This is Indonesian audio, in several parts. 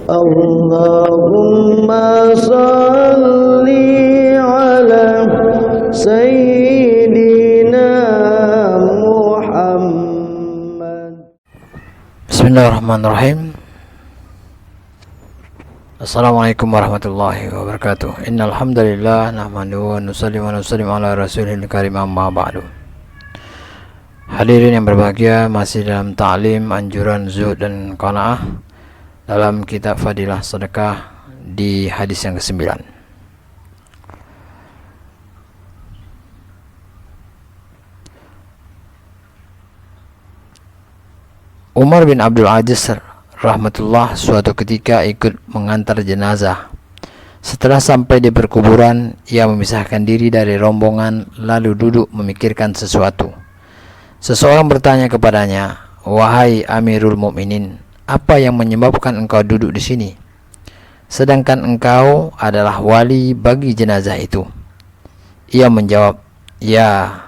Allahumma salli ala Sayyidina Muhammad. Bismillahirrahmanirrahim. Assalamualaikum warahmatullahi wabarakatuh. Innal hamdalillah nahmaduhu wa nusalli wa nusallim ala rasulil karim, amma ba'du. Hadirin yang berbahagia, masih dalam ta'lim anjuran zuhud dan qanaah dalam kitab Fadilah Sedekah di hadis yang ke-9. Umar bin Abdul Aziz rahmatullah suatu ketika ikut mengantar jenazah. Setelah sampai di perkuburan, ia memisahkan diri dari rombongan lalu duduk memikirkan sesuatu. Seseorang bertanya kepadanya, "Wahai Amirul Mukminin, apa yang menyebabkan engkau duduk di sini? Sedangkan engkau adalah wali bagi jenazah itu." Ia menjawab, "Ya,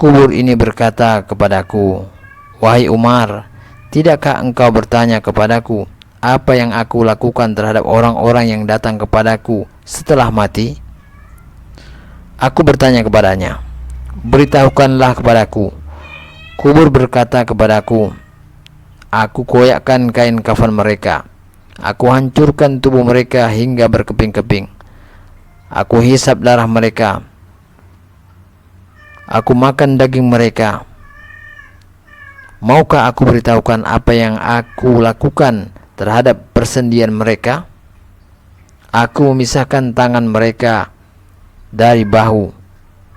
kubur ini berkata kepadaku, wahai Umar, tidakkah engkau bertanya kepadaku apa yang aku lakukan terhadap orang-orang yang datang kepadaku setelah mati?" Aku bertanya kepadanya, "Beritahukanlah kepadaku." Kubur berkata kepadaku, "Aku koyakkan kain kafan mereka, aku hancurkan tubuh mereka hingga berkeping-keping, aku hisap darah mereka, aku makan daging mereka. Maukah aku beritahukan apa yang aku lakukan terhadap persendian mereka? Aku memisahkan tangan mereka dari bahu,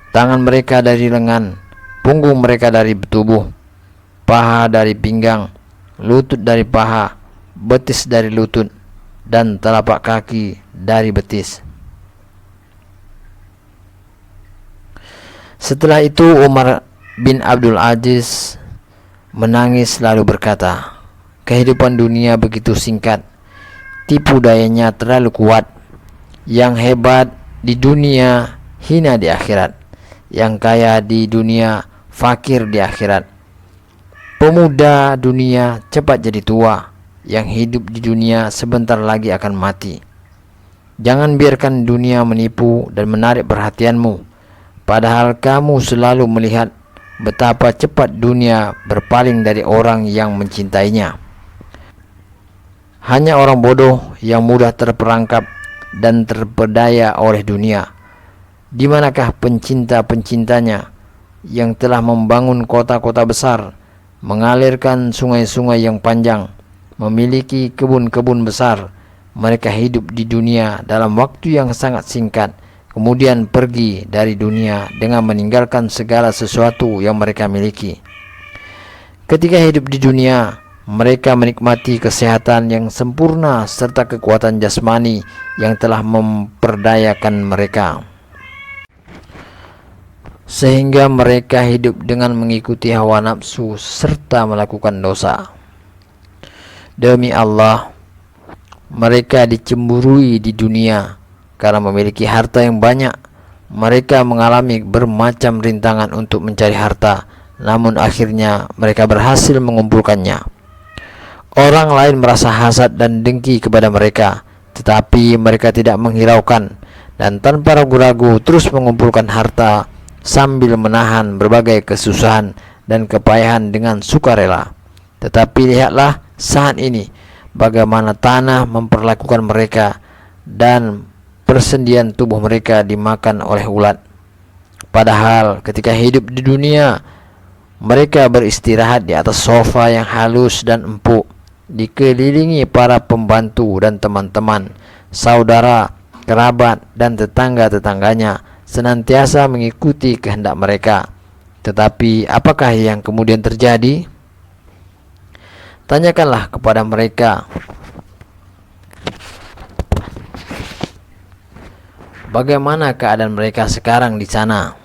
tangan mereka dari lengan, punggung mereka dari tubuh, paha dari pinggang, lutut dari paha, betis dari lutut, dan telapak kaki dari betis." Setelah itu Umar bin Abdul Aziz menangis lalu berkata, "Kehidupan dunia begitu singkat, tipu dayanya terlalu kuat. Yang hebat di dunia hina di akhirat, yang kaya di dunia fakir di akhirat. Pemuda dunia cepat jadi tua, yang hidup di dunia sebentar lagi akan mati. Jangan biarkan dunia menipu dan menarik perhatianmu, padahal kamu selalu melihat betapa cepat dunia berpaling dari orang yang mencintainya. Hanya orang bodoh yang mudah terperangkap dan terpedaya oleh dunia. Di manakah pencinta-pencintanya yang telah membangun kota-kota besar, mengalirkan sungai-sungai yang panjang, memiliki kebun-kebun besar? Mereka hidup di dunia dalam waktu yang sangat singkat, kemudian pergi dari dunia dengan meninggalkan segala sesuatu yang mereka miliki. Ketika hidup di dunia, mereka menikmati kesehatan yang sempurna serta kekuatan jasmani yang telah memperdayakan mereka, sehingga mereka hidup dengan mengikuti hawa nafsu serta melakukan dosa. Demi Allah, mereka dicemburui di dunia karena memiliki harta yang banyak. Mereka mengalami bermacam rintangan untuk mencari harta, namun akhirnya mereka berhasil mengumpulkannya. Orang lain merasa hasad dan dengki kepada mereka, tetapi mereka tidak menghiraukan dan tanpa ragu-ragu terus mengumpulkan harta sambil menahan berbagai kesusahan dan kepayahan dengan sukarela. Tetapi lihatlah saat ini bagaimana tanah memperlakukan mereka dan persendian tubuh mereka dimakan oleh ulat. Padahal ketika hidup di dunia, mereka beristirahat di atas sofa yang halus dan empuk, dikelilingi para pembantu dan teman-teman, saudara, kerabat, dan tetangga-tetangganya senantiasa mengikuti kehendak mereka. Tetapi apakah yang kemudian terjadi? Tanyakanlah kepada mereka, bagaimana keadaan mereka sekarang di sana?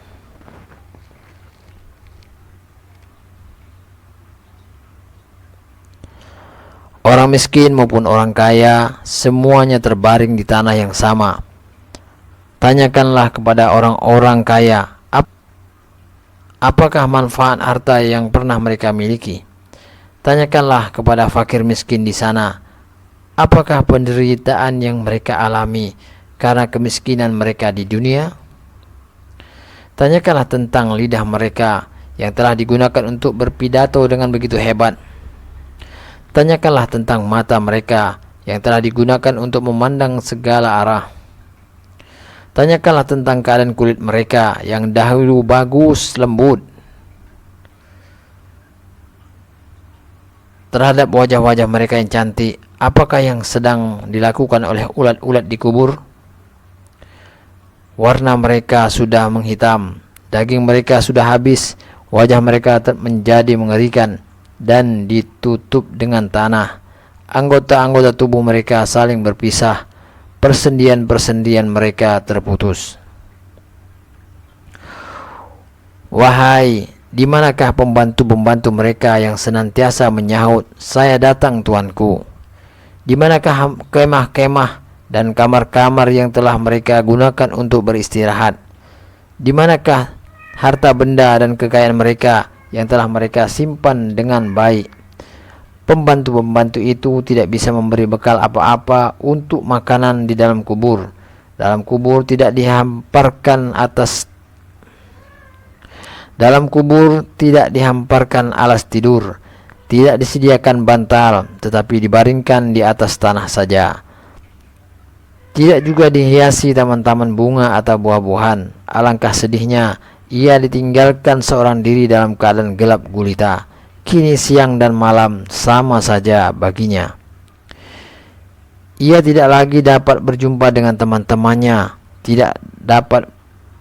Orang miskin maupun orang kaya, semuanya terbaring di tanah yang sama. Tanyakanlah kepada orang-orang kaya, apakah manfaat harta yang pernah mereka miliki? Tanyakanlah kepada fakir miskin di sana, Apakah penderitaan yang mereka alami karena kemiskinan mereka di dunia? Tanyakanlah tentang lidah mereka yang telah digunakan untuk berpidato dengan begitu hebat. Tanyakanlah tentang mata mereka yang telah digunakan untuk memandang segala arah. Tanyakanlah tentang keadaan kulit mereka yang dahulu bagus, lembut, terhadap wajah-wajah mereka yang cantik. Apakah yang sedang dilakukan oleh ulat-ulat di kubur? Warna mereka sudah menghitam, daging mereka sudah habis, wajah mereka menjadi mengerikan dan ditutup dengan tanah. Anggota-anggota tubuh mereka saling berpisah, persendian-persendian mereka terputus. Wahai, di manakah pembantu-pembantu mereka yang senantiasa menyahut, "Saya datang, Tuanku"? Di manakah kemah-kemah dan kamar-kamar yang telah mereka gunakan untuk beristirahat? Di manakah harta benda dan kekayaan mereka yang telah mereka simpan dengan baik? Pembantu-pembantu itu tidak bisa memberi bekal apa-apa untuk makanan di dalam kubur. Dalam kubur tidak dihamparkan alas tidur, tidak disediakan bantal, tetapi dibaringkan di atas tanah saja. Tidak juga dihiasi taman-taman bunga atau buah-buahan. Alangkah sedihnya ia ditinggalkan seorang diri dalam keadaan gelap gulita. Kini siang dan malam sama saja baginya. Ia tidak lagi dapat berjumpa dengan teman-temannya, tidak dapat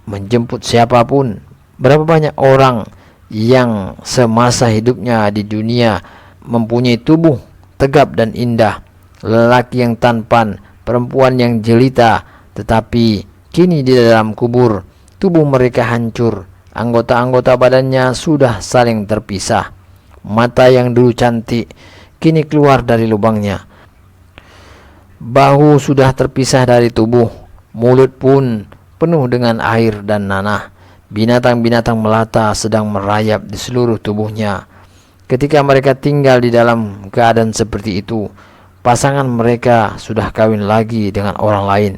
menjemput siapapun. Berapa banyak orang yang semasa hidupnya di dunia mempunyai tubuh tegap dan indah, lelaki yang tampan, perempuan yang jelita, tetapi kini di dalam kubur tubuh mereka hancur, anggota-anggota badannya sudah saling terpisah. Mata yang dulu cantik kini keluar dari lubangnya, bahu sudah terpisah dari tubuh, mulut pun penuh dengan air dan nanah. Binatang-binatang melata sedang merayap di seluruh tubuhnya. Ketika mereka tinggal di dalam keadaan seperti itu, pasangan mereka sudah kawin lagi dengan orang lain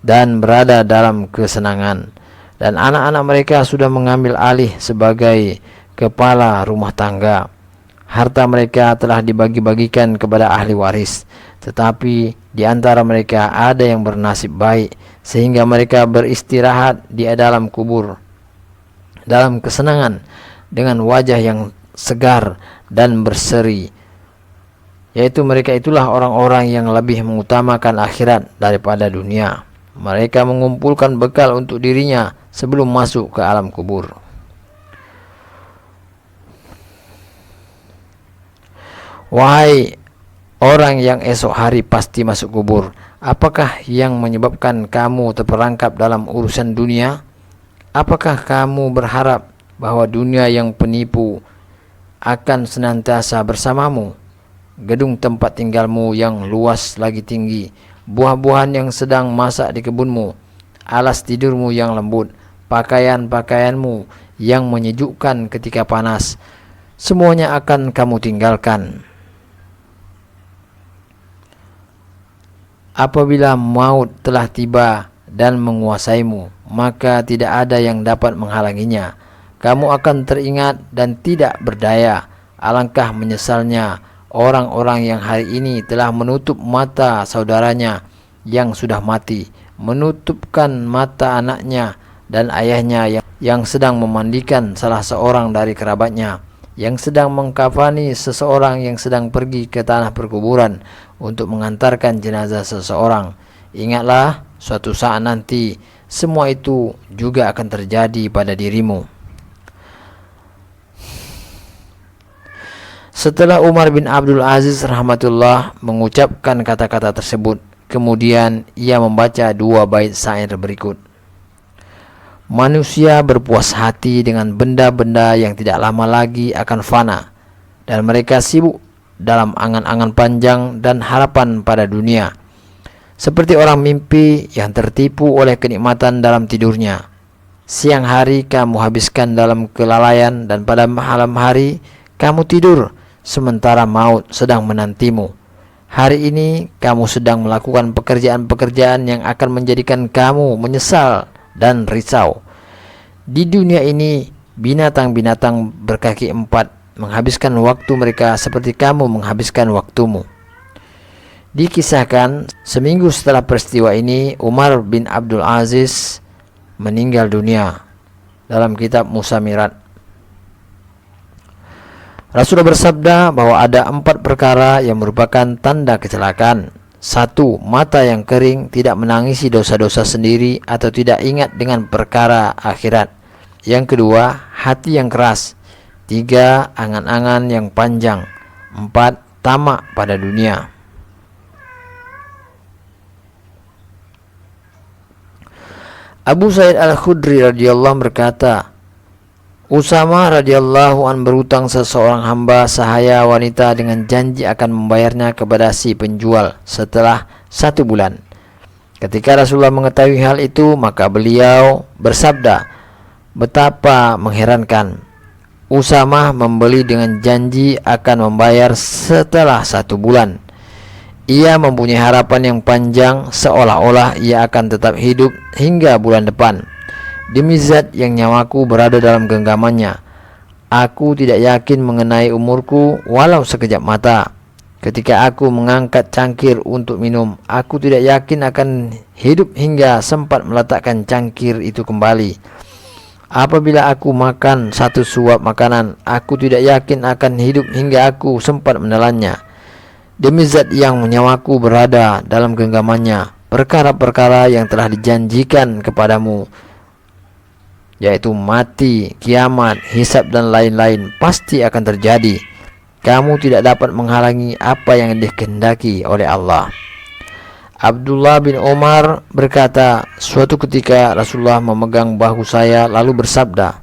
dan berada dalam kesenangan, dan anak-anak mereka sudah mengambil alih sebagai kepala rumah tangga. Harta mereka telah dibagi-bagikan kepada ahli waris, tetapi di antara mereka ada yang bernasib baik sehingga mereka beristirahat di dalam kubur dalam kesenangan dengan wajah yang segar dan berseri, yaitu mereka itulah orang-orang yang lebih mengutamakan akhirat daripada dunia. Mereka mengumpulkan bekal untuk dirinya sebelum masuk ke alam kubur. Wahai orang yang esok hari pasti masuk kubur, apakah yang menyebabkan kamu terperangkap dalam urusan dunia? Apakah kamu berharap bahwa dunia yang penipu akan senantiasa bersamamu? Gedung tempat tinggalmu yang luas lagi tinggi, buah-buahan yang sedang masak di kebunmu, alas tidurmu yang lembut, pakaian-pakaianmu yang menyejukkan ketika panas, semuanya akan kamu tinggalkan. Apabila maut telah tiba dan menguasaimu, maka tidak ada yang dapat menghalanginya. Kamu akan teringat dan tidak berdaya. Alangkah menyesalnya orang-orang yang hari ini telah menutup mata saudaranya yang sudah mati, menutupkan mata anaknya dan ayahnya yang sedang memandikan salah seorang dari kerabatnya, yang sedang mengkafani seseorang yang sedang pergi ke tanah perkuburan untuk mengantarkan jenazah seseorang. Ingatlah, suatu saat nanti semua itu juga akan terjadi pada dirimu. Setelah Umar bin Abdul Aziz rahmatullah mengucapkan kata-kata tersebut, kemudian ia membaca 2 bait syair berikut. Manusia berpuas hati dengan benda-benda yang tidak lama lagi akan fana, dan mereka sibuk dalam angan-angan panjang dan harapan pada dunia, seperti orang mimpi yang tertipu oleh kenikmatan dalam tidurnya. Siang hari kamu habiskan dalam kelalaian, dan pada malam hari kamu tidur sementara maut sedang menantimu. Hari ini kamu sedang melakukan pekerjaan-pekerjaan yang akan menjadikan kamu menyesal dan risau. Di dunia ini, binatang-binatang berkaki empat menghabiskan waktu mereka seperti kamu menghabiskan waktumu. Dikisahkan, seminggu setelah peristiwa ini, Umar bin Abdul Aziz meninggal dunia. Dalam kitab Musamirat, Rasulullah bersabda bahwa ada 4 perkara yang merupakan tanda kecelakaan. 1. Mata yang kering, tidak menangisi dosa-dosa sendiri atau tidak ingat dengan perkara akhirat. Yang kedua, hati yang keras. 3. Angan-angan yang panjang. 4. Tamak pada dunia. Abu Sa'id Al-Khudri radhiyallahu berkata, Usama radhiyallahu an berutang seseorang hamba sahaya wanita dengan janji akan membayarnya kepada si penjual setelah 1 bulan. Ketika Rasulullah mengetahui hal itu, maka beliau bersabda, betapa mengherankan. Usama membeli dengan janji akan membayar setelah 1 bulan. Ia mempunyai harapan yang panjang seolah-olah ia akan tetap hidup hingga bulan depan. Demi zat yang nyawaku berada dalam genggamannya, aku tidak yakin mengenai umurku walau sekejap mata. Ketika aku mengangkat cangkir untuk minum, aku tidak yakin akan hidup hingga sempat meletakkan cangkir itu kembali. Apabila aku makan 1 suap makanan, aku tidak yakin akan hidup hingga aku sempat menelannya. Demi zat yang nyawaku berada dalam genggamannya, perkara-perkara yang telah dijanjikan kepadamu, yaitu mati, kiamat, hisab dan lain-lain, pasti akan terjadi. Kamu tidak dapat menghalangi apa yang dikehendaki oleh Allah. Abdullah bin Umar berkata, suatu ketika Rasulullah memegang bahu saya lalu bersabda,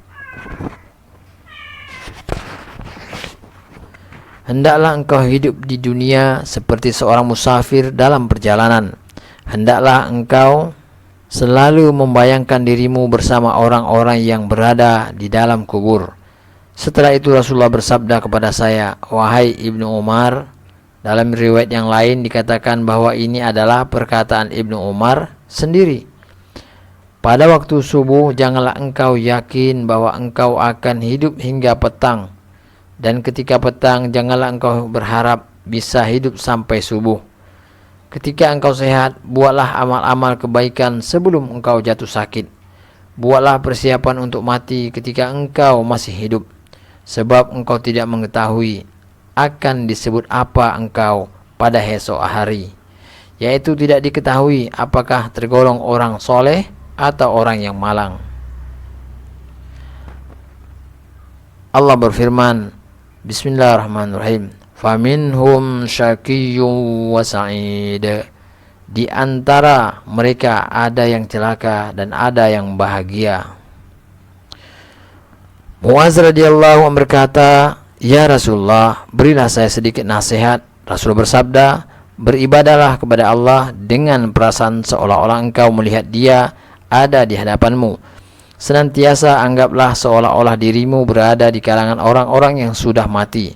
hendaklah engkau hidup di dunia seperti seorang musafir dalam perjalanan. Hendaklah engkau selalu membayangkan dirimu bersama orang-orang yang berada di dalam kubur. Setelah itu Rasulullah bersabda kepada saya, wahai Ibnu Umar. Dalam riwayat yang lain dikatakan bahwa ini adalah perkataan Ibnu Umar sendiri. Pada waktu subuh janganlah engkau yakin bahwa engkau akan hidup hingga petang. Dan ketika petang janganlah engkau berharap bisa hidup sampai subuh. Ketika engkau sehat, buatlah amal-amal kebaikan sebelum engkau jatuh sakit. Buatlah persiapan untuk mati ketika engkau masih hidup, sebab engkau tidak mengetahui akan disebut apa engkau pada esok hari, yaitu tidak diketahui apakah tergolong orang soleh atau orang yang malang. Allah berfirman, Bismillahirrahmanirrahim, faminhum syaqiyyun wa sa'id. Di antara mereka ada yang celaka dan ada yang bahagia. Muaz radhiyallahu anhu berkata, ya Rasulullah, berilah saya sedikit nasihat. Rasul bersabda, beribadahlah kepada Allah dengan perasaan seolah-olah engkau melihat Dia ada di hadapanmu. Senantiasa anggaplah seolah-olah dirimu berada di kalangan orang-orang yang sudah mati.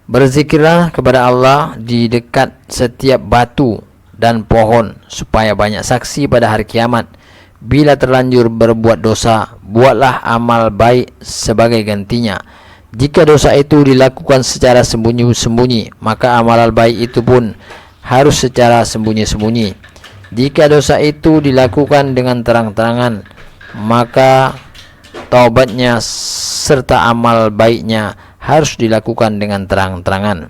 Berzikirlah kepada Allah di dekat setiap batu dan pohon, supaya banyak saksi pada hari kiamat. Bila terlanjur berbuat dosa, buatlah amal baik sebagai gantinya. Jika dosa itu dilakukan secara sembunyi-sembunyi, maka amalan baik itu pun harus secara sembunyi-sembunyi. Jika dosa itu dilakukan dengan terang-terangan, maka taubatnya serta amal baiknya harus dilakukan dengan terang-terangan.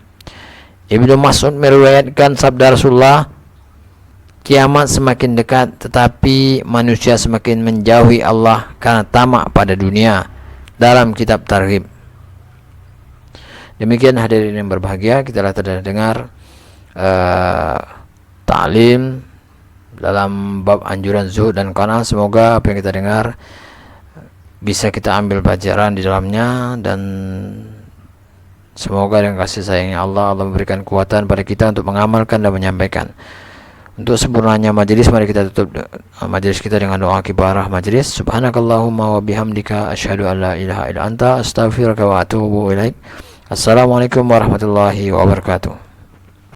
Ibnu Mas'ud meriwayatkan sabda Rasulullah, kiamat semakin dekat tetapi manusia semakin menjauhi Allah karena tamak pada dunia. Dalam kitab Targhib. Demikian hadirin yang berbahagia, kita telah dengar ta'lim dalam bab anjuran zuhud dan qanaah. Semoga apa yang kita dengar bisa kita ambil pelajaran di dalamnya, dan semoga dengan kasih sayangnya Allah memberikan kekuatan pada kita untuk mengamalkan dan menyampaikan. Untuk sempurnanya majelis, mari kita tutup majelis kita dengan doa kibarah majelis. Subhanakallahumma wa bihamdika asyhadu an la ilaha illa anta astaghfiruka wa atubu ilaik. Assalamualaikum warahmatullahi wabarakatuh.